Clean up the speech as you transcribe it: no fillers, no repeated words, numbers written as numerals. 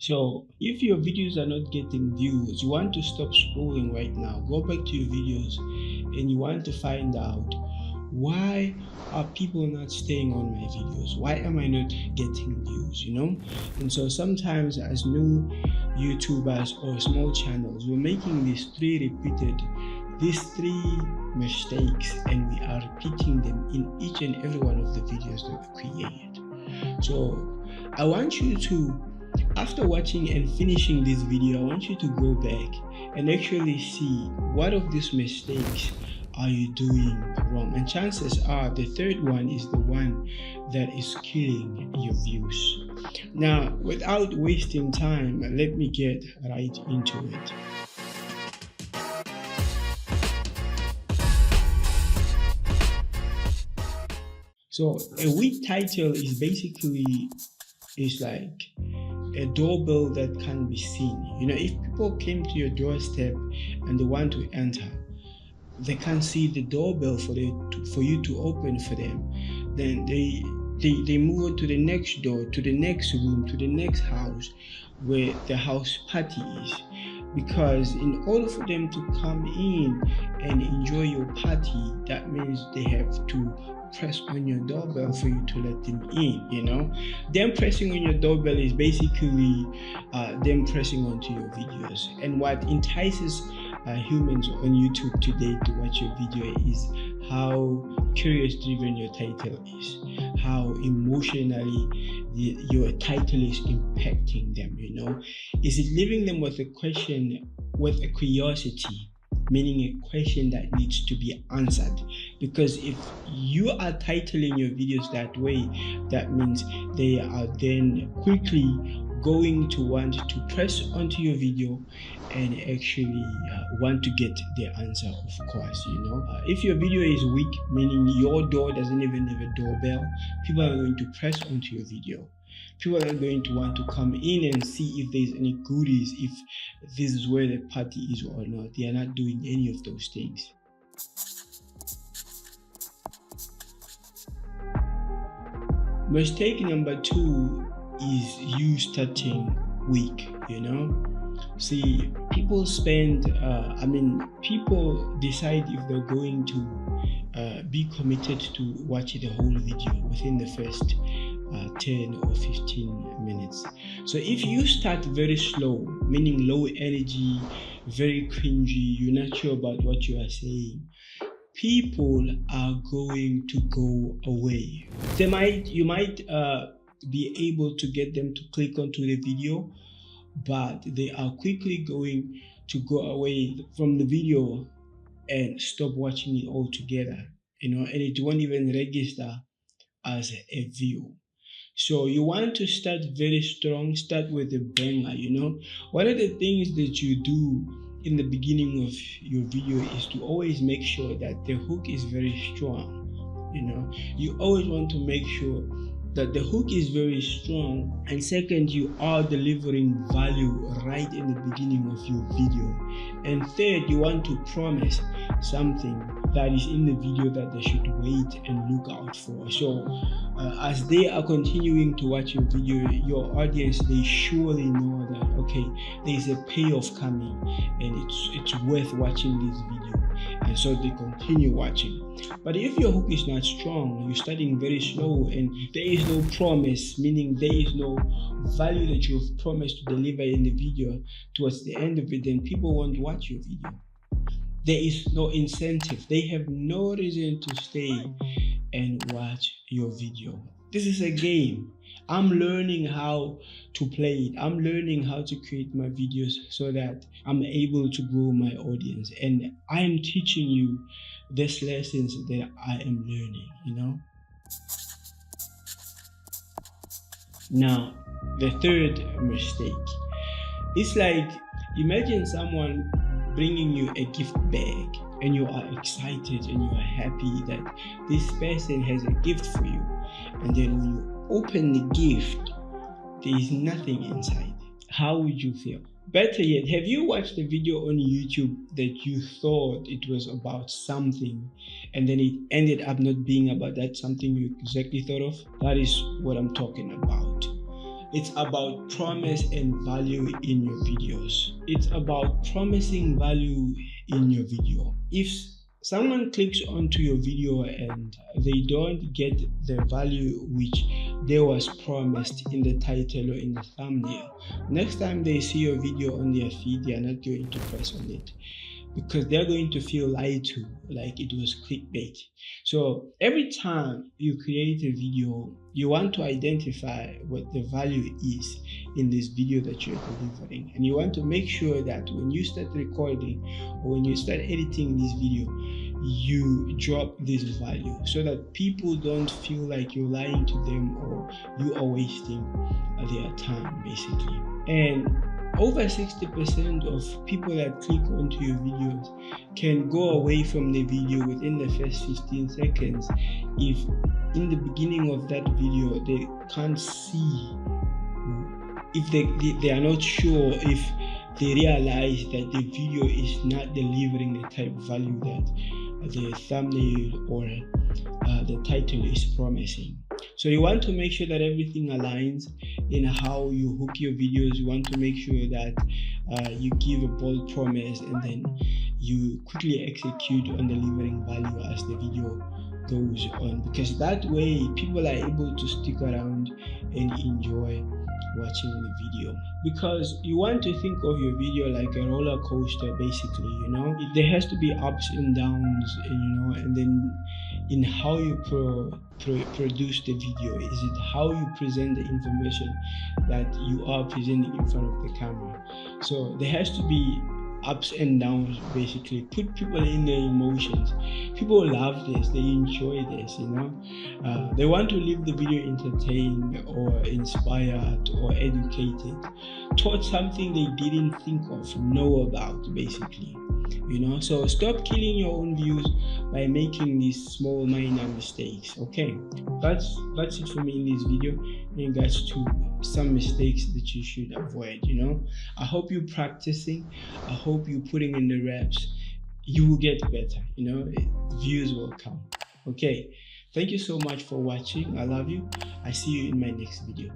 So if your videos are not getting views, you want to stop scrolling right now, go back to your videos and you want to find out, why are people not staying on my videos? Why am I not getting views? And so sometimes as new YouTubers or small channels, we're making these three mistakes, and we are repeating them in each and every one of the videos that we create. So I want you to, after watching and finishing this video, I want you to go back and actually see what of these mistakes are you doing wrong. And chances are the third one is the one that is killing your views. Now, without wasting time, let me get right into it. So a weak title is like a doorbell that can be seen. If people came to your doorstep and they want to enter, they can't see the doorbell for you to open for them. Then they move on to the next door, to the next room, to the next house where the house party is. Because in order for them to come in and enjoy your party, that means they have to press on your doorbell for you to let them in. Them pressing on your doorbell is basically them pressing onto your videos. And what entices humans on YouTube today to watch your video is how curious driven your title is, how emotionally your title is impacting them. Is it leaving them with a question, with a curiosity, meaning a question that needs to be answered? Because if you are titling your videos that way, that means they are then quickly going to want to press onto your video and actually want to get the answer, of course. If your video is weak, meaning your door doesn't even have a doorbell, people are going to press onto your video. People are going to want to come in and see if there's any goodies, if this is where the party is or not. They are not doing any of those things. Mistake number 2 is you starting weak. See, people people decide if they're going to be committed to watch the whole video within the first 10 or 15 minutes. So if you start very slow, meaning low energy, very cringy, you're not sure about what you are saying, people are going to go away. You might be able to get them to click onto the video, but they are quickly going to go away from the video and stop watching it altogether, and it won't even register as a view. So you want to start very strong, start with a banger. One of the things that you do in the beginning of your video is to always make sure that the hook is very strong. You always want to make sure that the hook is very strong, and second, you are delivering value right in the beginning of your video, and third, you want to promise something that is in the video that they should wait and look out for. So as they are continuing to watch your video, your audience, they surely know that, okay, there's a payoff coming and it's worth watching this video, and so they continue watching. But if your hook is not strong, you're starting very slow, and there is no promise, meaning there is no value that you've promised to deliver in the video towards the end of it, then people won't watch your video. There is no incentive. They have no reason to stay and watch your video. This is a game. I'm learning how to play it. I'm learning how to create my videos so that I'm able to grow my audience. And I am teaching you these lessons that I am learning, Now, the third mistake. It's like, imagine someone bringing you a gift bag and you are excited and you are happy that this person has a gift for you. And then when you open the gift, there is nothing inside. How would you feel? Better yet, have you watched a video on YouTube that you thought it was about something and then it ended up not being about that something you exactly thought of? That is what I'm talking about. It's about promise and value in your videos. It's about promising value in your video. If someone clicks onto your video and they don't get the value which they was promised in the title or in the thumbnail, next time they see your video on their feed, they are not going to press on it, because they're going to feel lied to, like it was clickbait. So every time you create a video, you want to identify what the value is in this video that you're delivering, and you want to make sure that when you start recording or when you start editing this video, you drop this value so that people don't feel like you're lying to them or you are wasting their time, basically. And over 60% of people that click onto your videos can go away from the video within the first 15 seconds if in the beginning of that video they can't see, if they are not sure, if they realize that the video is not delivering the type of value that the thumbnail or the title is promising. So you want to make sure that everything aligns in how you hook your videos. You want to make sure that you give a bold promise and then you quickly execute on delivering value as the video goes on, because that way people are able to stick around and enjoy watching the video. Because you want to think of your video like a roller coaster, basically. There has to be ups and downs, and then in how you produce the video. Is it how you present the information that you are presenting in front of the camera? So there has to be ups and downs, basically. Put people in their emotions. People love this, they enjoy this, they want to leave the video entertained or inspired or educated, taught something they didn't think of, know about, basically. So stop killing your own views by making these small minor mistakes. Okay, that's it for me in this video in regards to some mistakes that you should avoid. I hope you're practicing, I hope you're putting in the reps. You will get better, views will come. Okay, thank you so much for watching. I love you. I see you in my next video.